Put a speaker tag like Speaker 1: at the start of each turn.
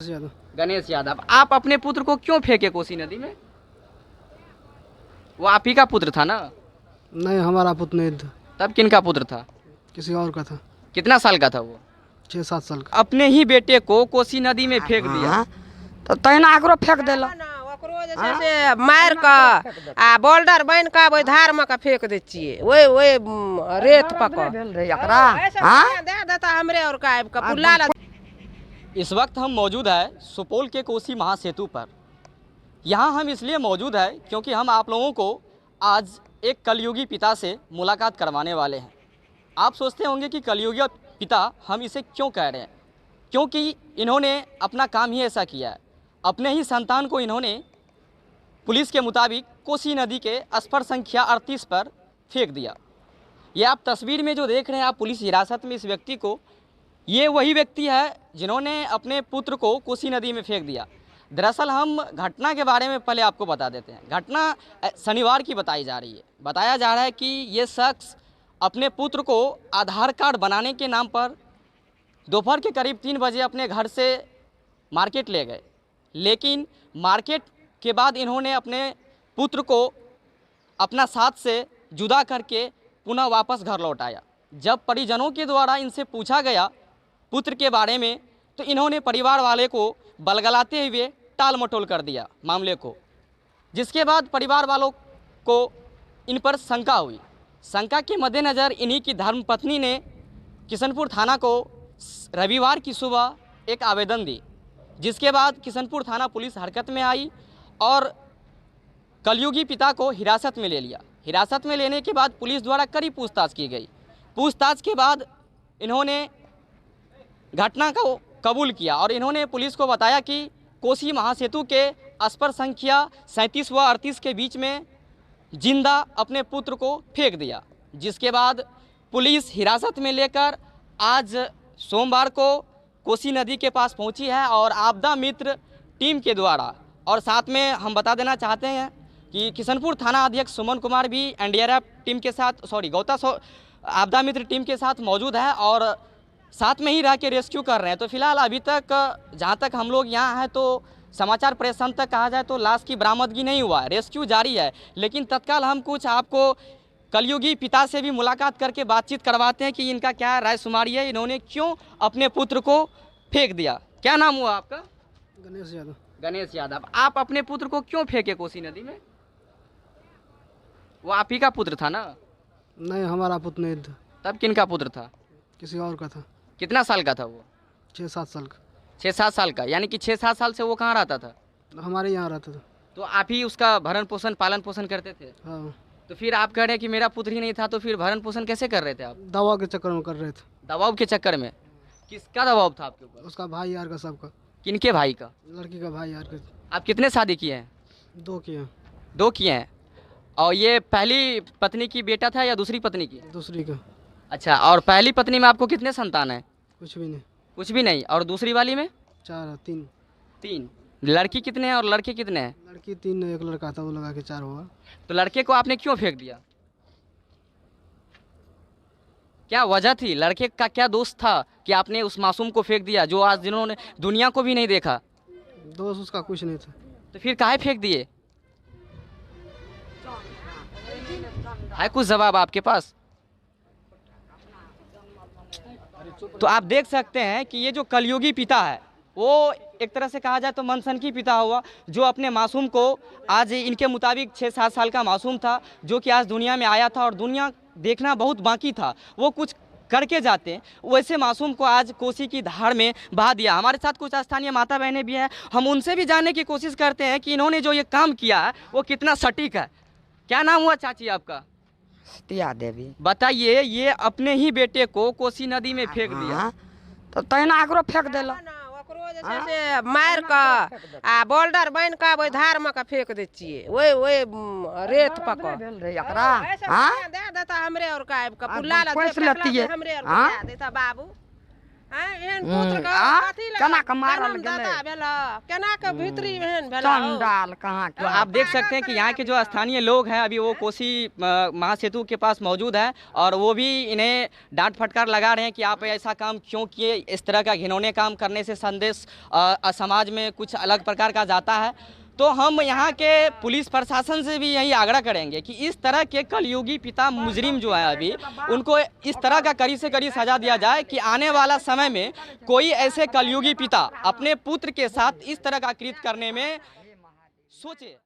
Speaker 1: यादव।
Speaker 2: गणेश यादव, आप अपने पुत्र को क्यों फेंके कोसी नदी में? वो आप ही का पुत्र था ना?
Speaker 1: नहीं, हमारा पुत्र नहीं था,
Speaker 2: तब किनका पुत्र था?
Speaker 1: किसी और का था।
Speaker 2: कितना साल का था वो?
Speaker 1: 6-7 साल का।
Speaker 2: अपने ही बेटे को कोसी नदी में फेंक दिया।
Speaker 3: तो तहिना एकरो फेंक देला से मार का आ बोल्डर बन का ओइ धार में का फेंक दे छिए ओइ रेत पकड़ एकरा हां दे देता हमरे और का पुल्ला।
Speaker 2: इस वक्त हम मौजूद है सुपौल के कोसी महासेतु पर। यहाँ हम इसलिए मौजूद है क्योंकि हम आप लोगों को आज एक कलयुगी पिता से मुलाकात करवाने वाले हैं। आप सोचते होंगे कि कलयुगी पिता हम इसे क्यों कह रहे हैं, क्योंकि इन्होंने अपना काम ही ऐसा किया है। अपने ही संतान को इन्होंने पुलिस के मुताबिक कोसी नदी के स्पर संख्या 38 पर फेंक दिया। ये आप तस्वीर में जो देख रहे हैं, आप पुलिस हिरासत में इस व्यक्ति को, ये वही व्यक्ति है जिन्होंने अपने पुत्र को कोसी नदी में फेंक दिया। दरअसल हम घटना के बारे में पहले आपको बता देते हैं। घटना शनिवार की बताई जा रही है। बताया जा रहा है कि ये शख्स अपने पुत्र को आधार कार्ड बनाने के नाम पर दोपहर के करीब 3 बजे अपने घर से मार्केट ले गए, लेकिन मार्केट के बाद इन्होंने अपने पुत्र को अपना साथ से जुदा करके पुनः वापस घर लौटाया। जब परिजनों के द्वारा इनसे पूछा गया पुत्र के बारे में, तो इन्होंने परिवार वाले को बलगलाते हुए टाल मटोल कर दिया मामले को, जिसके बाद परिवार वालों को इन पर शंका हुई। शंका के मद्देनज़र इन्हीं की धर्मपत्नी ने किशनपुर थाना को रविवार की सुबह एक आवेदन दी, जिसके बाद किशनपुर थाना पुलिस हरकत में आई और कलयुगी पिता को हिरासत में ले लिया। हिरासत में लेने के बाद पुलिस द्वारा कड़ी पूछताछ की गई। पूछताछ के बाद इन्होंने घटना को कबूल किया और इन्होंने पुलिस को बताया कि कोसी महासेतु के स्पर संख्या 37 व 38 के बीच में जिंदा अपने पुत्र को फेंक दिया। जिसके बाद पुलिस हिरासत में लेकर आज सोमवार को कोसी नदी के पास पहुंची है और आपदा मित्र टीम के द्वारा, और साथ में हम बता देना चाहते हैं कि किशनपुर थाना अध्यक्ष सुमन कुमार भी एनडीआरएफ टीम के साथ आपदा मित्र टीम के साथ मौजूद है और साथ में ही रह के रेस्क्यू कर रहे हैं। तो फिलहाल अभी तक जहां तक हम लोग यहाँ हैं तो समाचार प्रेषण तक कहा जाए तो लाश की बरामदगी नहीं हुआ है, रेस्क्यू जारी है। लेकिन तत्काल हम कुछ आपको कलयुगी पिता से भी मुलाकात करके बातचीत करवाते हैं कि इनका क्या राय शुमारी है, इन्होंने क्यों अपने पुत्र को फेंक दिया। क्या नाम हुआ आपका?
Speaker 1: गणेश यादव।
Speaker 2: गणेश यादव, आप अपने पुत्र को क्यों फेंके कोसी नदी में? वो आप ही का पुत्र था ना?
Speaker 1: नहीं, हमारा पुत्र नहीं था,
Speaker 2: तब किनका पुत्र था?
Speaker 1: किसी और का था।
Speaker 2: कितना साल का था वो?
Speaker 1: 6-7 साल का।
Speaker 2: 6-7 साल का, यानी कि 6-7 साल से वो कहाँ रहता था?
Speaker 1: हमारे यहाँ रहता था।
Speaker 2: तो आप ही उसका भरण पोषण पालन पोषण करते थे?
Speaker 1: हाँ।
Speaker 2: तो फिर आप कह रहे हैं कि मेरा पुत्र ही नहीं था, तो फिर भरण पोषण कैसे कर रहे थे आप?
Speaker 1: दवा के चक्कर में कर रहे थे।
Speaker 2: दबाव के चक्कर में? किसका दबाव था आपके ऊपर?
Speaker 1: उसका भाई यार का, सबका।
Speaker 2: किनके भाई का?
Speaker 1: लड़की का भाई यार का।
Speaker 2: आप कितने शादी किए हैं?
Speaker 1: 2 किए।
Speaker 2: 2 किए हैं। और ये पहली पत्नी की बेटा था या दूसरी पत्नी की?
Speaker 1: दूसरी का।
Speaker 2: अच्छा, और पहली पत्नी में आपको कितने संतान हैं?
Speaker 1: कुछ भी नहीं।
Speaker 2: कुछ भी नहीं। और दूसरी वाली में?
Speaker 1: 3।
Speaker 2: लड़की कितने हैं और लड़के कितने हैं?
Speaker 1: लड़की 3, एक लड़का था, वो लगा के 4 हुआ।
Speaker 2: तो लड़के को आपने क्यों फेंक दिया? क्या वजह थी? लड़के का क्या दोस्त था कि आपने उस मासूम को फेंक दिया जो आज जिन्होंने दुनिया को भी नहीं देखा?
Speaker 1: दोस्त उसका कुछ नहीं था।
Speaker 2: तो फिर काहे फेंक दिए? है कुछ जवाब आपके पास? तो आप देख सकते हैं कि ये जो कलयुगी पिता है वो एक तरह से कहा जाए तो मनसनकी पिता हुआ, जो अपने मासूम को, आज इनके मुताबिक 6-7 साल का मासूम था जो कि आज दुनिया में आया था और दुनिया देखना बहुत बाकी था, वो कुछ करके जाते हैं, वैसे मासूम को आज कोसी की धार में बहा दिया। हमारे साथ कुछ स्थानीय माता बहनें भी हैं, हम उनसे भी जानने की कोशिश करते हैं कि इन्होंने जो ये काम किया है वो कितना सटीक है। क्या नाम हुआ चाची आपका?
Speaker 3: सतिया देवी।
Speaker 2: बताइए, ये अपने ही बेटे को कोसी नदी में फेंक दिया,
Speaker 3: तो तहिना एकरो फेंक देला से मार का आ बोल्डर बन का ओइ धार में का फेंक दे छिए ओइ रेत पकड़ एकरा हां दे देता हमरे और का पुल्ला हमरे और दे देता बाबू।
Speaker 4: केना के मारल गेलै
Speaker 3: केना के भीतरी एहन भेल
Speaker 4: चंडाल कहाँ
Speaker 2: तो
Speaker 4: के
Speaker 2: आप देख सकते हैं कि यहाँ के जो स्थानीय लोग हैं अभी वो कोसी महासेतु के पास मौजूद हैं और वो भी इन्हें डांट फटकार लगा रहे हैं कि आप ऐसा काम क्यों किए। इस तरह का घिनौने काम करने से संदेश समाज में कुछ अलग प्रकार का जाता है। तो हम यहाँ के पुलिस प्रशासन से भी यही आग्रह करेंगे कि इस तरह के कलयुगी पिता मुजरिम जो है अभी उनको इस तरह का कड़ी से कड़ी सजा दिया जाए कि आने वाला समय में कोई ऐसे कलयुगी पिता अपने पुत्र के साथ इस तरह का कृत्य करने में सोचे।